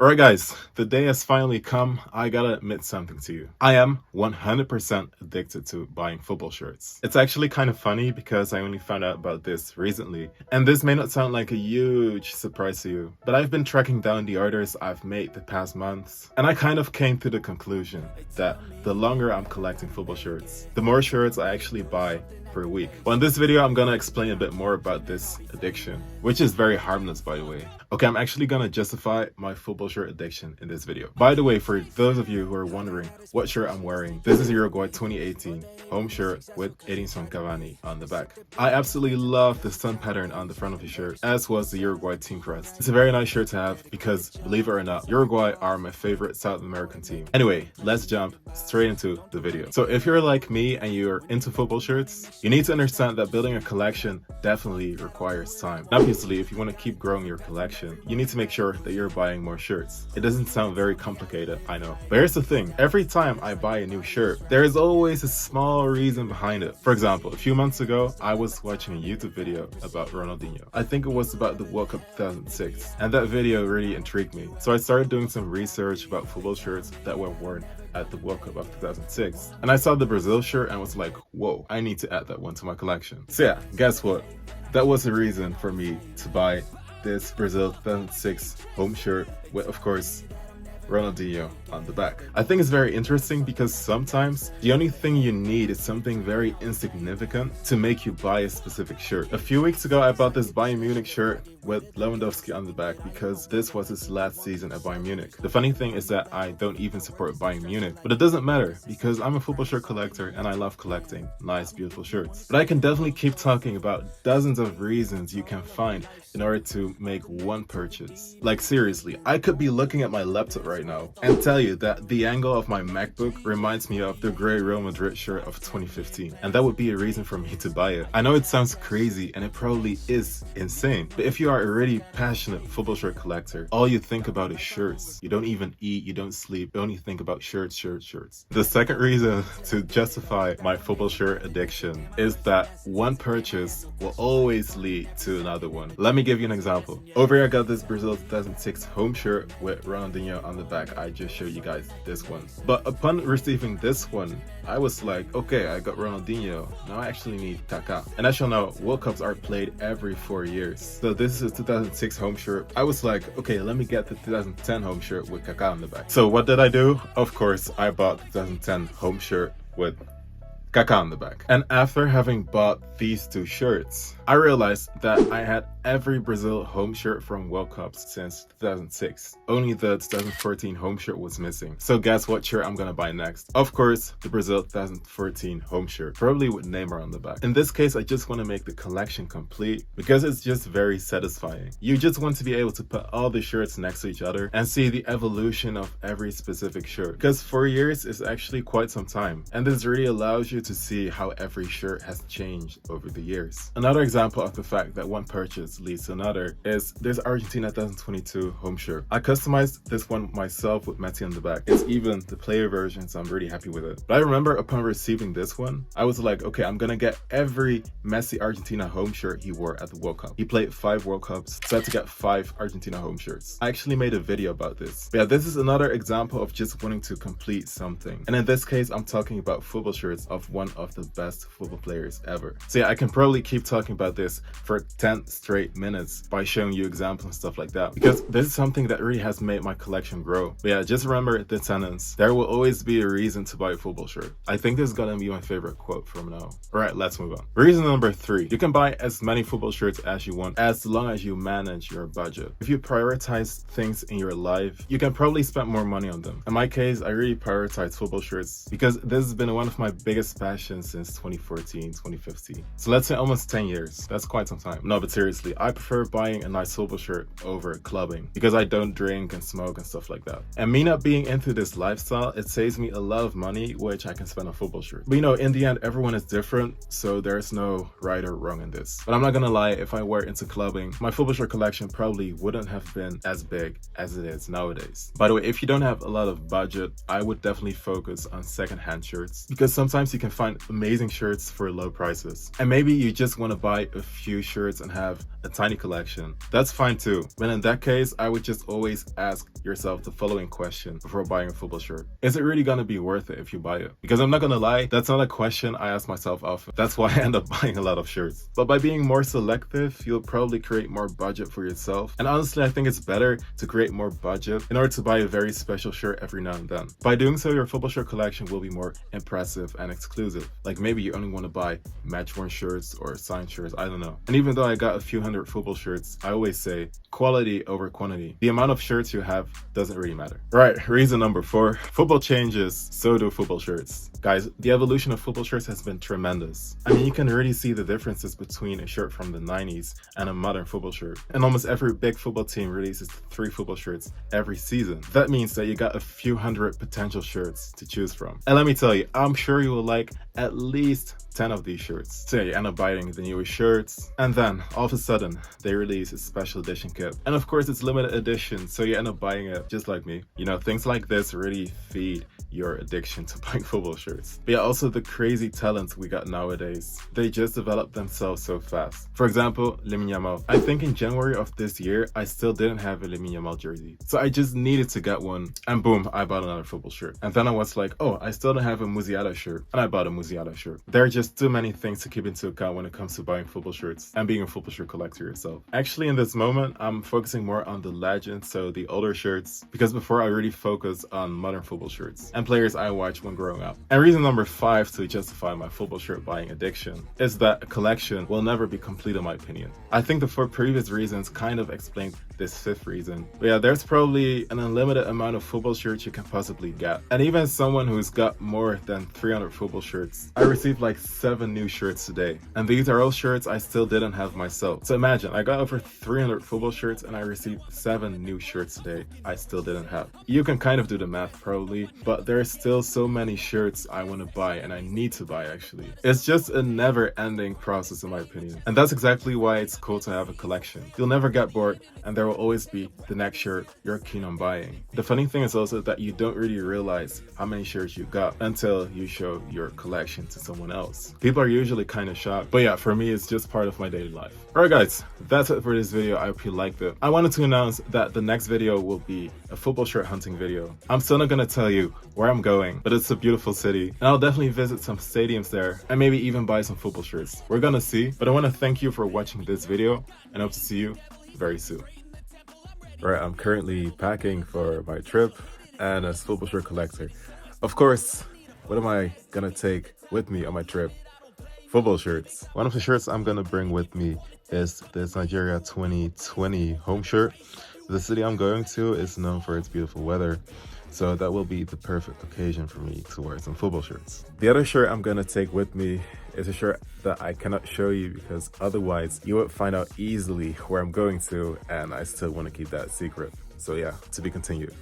Alright guys, the day has finally come. I gotta admit something to you. I am 100% addicted to buying football shirts. It's actually kind of funny because I only found out about this recently, and this may not sound like a huge surprise to you, but I've been tracking down the orders I've made the past months, and I kind of came to the conclusion that the longer I'm collecting football shirts, the more shirts I actually buy per week. Well, in this video, I'm gonna explain a bit more about this addiction, which is very harmless, by the way. Okay, I'm actually gonna justify my football shirt addiction in this video. By the way, for those of you who are wondering what shirt I'm wearing, this is Uruguay 2018 home shirt with Edinson Cavani on the back. I absolutely love the sun pattern on the front of the shirt, as was the Uruguay team crest. It's a very nice shirt to have because, believe it or not, Uruguay are my favorite South American team. Anyway, let's jump straight into the video. So if you're like me and you're into football shirts, you need to understand that building a collection definitely requires time. Obviously, if you want to keep growing your collection, you need to make sure that you're buying more shirts. It doesn't sound very complicated, I know. But here's the thing, every time I buy a new shirt, there is always a small reason behind it. For example, a few months ago, I was watching a YouTube video about Ronaldinho. I think it was about the World Cup 2006, and that video really intrigued me. So I started doing some research about football shirts that were worn at the World Cup of 2006. And I saw the Brazil shirt and was like, whoa, I need to add that one to my collection. So yeah, guess what? That was the reason for me to buy this Brazil 2006 home shirt with, of course, Ronaldinho on the back. I think it's very interesting because sometimes the only thing you need is something very insignificant to make you buy a specific shirt. A few weeks ago, I bought this Bayern Munich shirt with Lewandowski on the back because this was his last season at Bayern Munich. The funny thing is that I don't even support Bayern Munich, but it doesn't matter because I'm a football shirt collector and I love collecting nice, beautiful shirts. But I can definitely keep talking about dozens of reasons you can find in order to make one purchase. Like seriously, I could be looking at my laptop right now and tell you that the angle of my MacBook reminds me of the grey Real Madrid shirt of 2015, and that would be a reason for me to buy it. I know it sounds crazy and it probably is insane, but if you are a really passionate football shirt collector, all you think about is shirts. You don't even eat, you don't sleep, you only think about shirts, shirts, shirts. The second reason to justify my football shirt addiction is that one purchase will always lead to another one. Let me give you an example. Over here I got this Brazil 2006 home shirt with Ronaldinho on the back. I just showed you guys this one. But upon receiving this one, I was like, okay, I got Ronaldinho. Now I actually need Kaká. And as you know, World Cups are played every 4 years. So this is a 2006 home shirt. I was like, okay, let me get the 2010 home shirt with Kaká on the back. So what did I do? Of course, I bought the 2010 home shirt with Kaká on the back. And after having bought these two shirts, I realized that I had every Brazil home shirt from World Cups since 2006. Only the 2014 home shirt was missing. So guess what shirt I'm gonna buy next? Of course, the Brazil 2014 home shirt, probably with Neymar on the back. In this case, I just want to make the collection complete because it's just very satisfying. You just want to be able to put all the shirts next to each other and see the evolution of every specific shirt. Because 4 years is actually quite some time, and this really allows you to see how every shirt has changed over the years. Another example of the fact that one purchase leads to another is this Argentina 2022 home shirt. I customized this one myself with Messi on the back. It's even the player version, so I'm really happy with it. But I remember upon receiving this one, I was like, okay, I'm gonna get every Messi Argentina home shirt he wore at the World Cup. He played 5 World Cups, so I had to get 5 Argentina home shirts. I actually made a video about this. But yeah, this is another example of just wanting to complete something. And in this case, I'm talking about football shirts of one of the best football players ever. So yeah, I can probably keep talking about this for 10 straight minutes by showing you examples and stuff like that, because this is something that really has made my collection grow. But yeah, just remember the sentence, there will always be a reason to buy a football shirt. I think this is gonna be my favorite quote from now. Alright, let's move on. Reason number 3, you can buy as many football shirts as you want as long as you manage your budget. If you prioritize things in your life, you can probably spend more money on them. In my case, I really prioritize football shirts because this has been one of my biggest passions since 2014, 2015. So let's say almost 10 years. That's quite some time. No, but seriously, I prefer buying a nice football shirt over clubbing because I don't drink and smoke and stuff like that. And me not being into this lifestyle, it saves me a lot of money, which I can spend on football shirt. But you know, in the end, everyone is different, so there's no right or wrong in this. But I'm not gonna lie, if I were into clubbing, my football shirt collection probably wouldn't have been as big as it is nowadays. By the way, if you don't have a lot of budget, I would definitely focus on secondhand shirts because sometimes you can find amazing shirts for low prices. And maybe you just want to buy a few shirts and have a tiny collection. That's fine too. But in that case, I would just always ask yourself the following question before buying a football shirt. Is it really gonna be worth it if you buy it? Because I'm not gonna lie, that's not a question I ask myself often. That's why I end up buying a lot of shirts. But by being more selective, you'll probably create more budget for yourself. And honestly, I think it's better to create more budget in order to buy a very special shirt every now and then. By doing so, your football shirt collection will be more impressive and exclusive. Like maybe you only want to buy match-worn shirts or signed shirts, I don't know. And even though I got a few hundred football shirts, I always say quality over quantity. The amount of shirts you have doesn't really matter. Right, reason number 4, football changes, so do football shirts. Guys, the evolution of football shirts has been tremendous. I mean, you can really see the differences between a shirt from the 90s and a modern football shirt. And almost every big football team releases 3 football shirts every season. That means that you got a few hundred potential shirts to choose from. And let me tell you, I'm sure you will like at least 10 of these shirts. So yeah, you end up buying the newest shirts, and then all of a sudden they release a special edition kit. And of course it's limited edition, so you end up buying it just like me. You know, things like this really feed your addiction to buying football shirts. But yeah, also the crazy talents we got nowadays. They just develop themselves so fast. For example, Lamine Yamal. I think in January of this year, I still didn't have a Lamine Yamal jersey. So I just needed to get one, and boom, I bought another football shirt. And then I was like, oh, I still don't have a Musiala shirt, and I bought a Musiala shirt. There are just too many things to keep into account when it comes to buying football shirts and being a football shirt collector yourself. Actually, in this moment, I'm focusing more on the legends, so the older shirts, because before I really focused on modern football shirts and players I watched when growing up. And reason number 5 to justify my football shirt buying addiction is that a collection will never be complete in my opinion. I think the 4 previous reasons kind of explain this 5th reason. But yeah, there's probably an unlimited amount of football shirts you can possibly get. And even someone who's got more than 300 football shirts, I received like 7 new shirts today. And these are all shirts I still didn't have myself. So imagine, I got over 300 football shirts and I received 7 new shirts today I still didn't have. You can kind of do the math probably, but there's still so many shirts I want to buy and I need to buy actually. It's just a never-ending process in my opinion. And that's exactly why it's cool to have a collection. You'll never get bored and there will always be the next shirt you're keen on buying. The funny thing is also that you don't really realize how many shirts you got until you show your collection to someone else. People are usually kind of shocked, but yeah, for me it's just part of my daily life. Alright guys, that's it for this video. I hope you liked it. I wanted to announce that the next video will be a football shirt hunting video. I'm still not gonna tell you where I'm going, but it's a beautiful city and I'll definitely visit some stadiums there and maybe even buy some football shirts. We're gonna see, but I want to thank you for watching this video and hope to see you very soon. Right, I'm currently packing for my trip and as football shirt collector. Of course, what am I gonna take with me on my trip? Football shirts. One of the shirts I'm gonna bring with me is this Nigeria 2020 home shirt. The city I'm going to is known for its beautiful weather, so that will be the perfect occasion for me to wear some football shirts. The other shirt I'm gonna take with me is a shirt that I cannot show you because otherwise you would find out easily where I'm going to and I still want to keep that secret. So yeah, to be continued.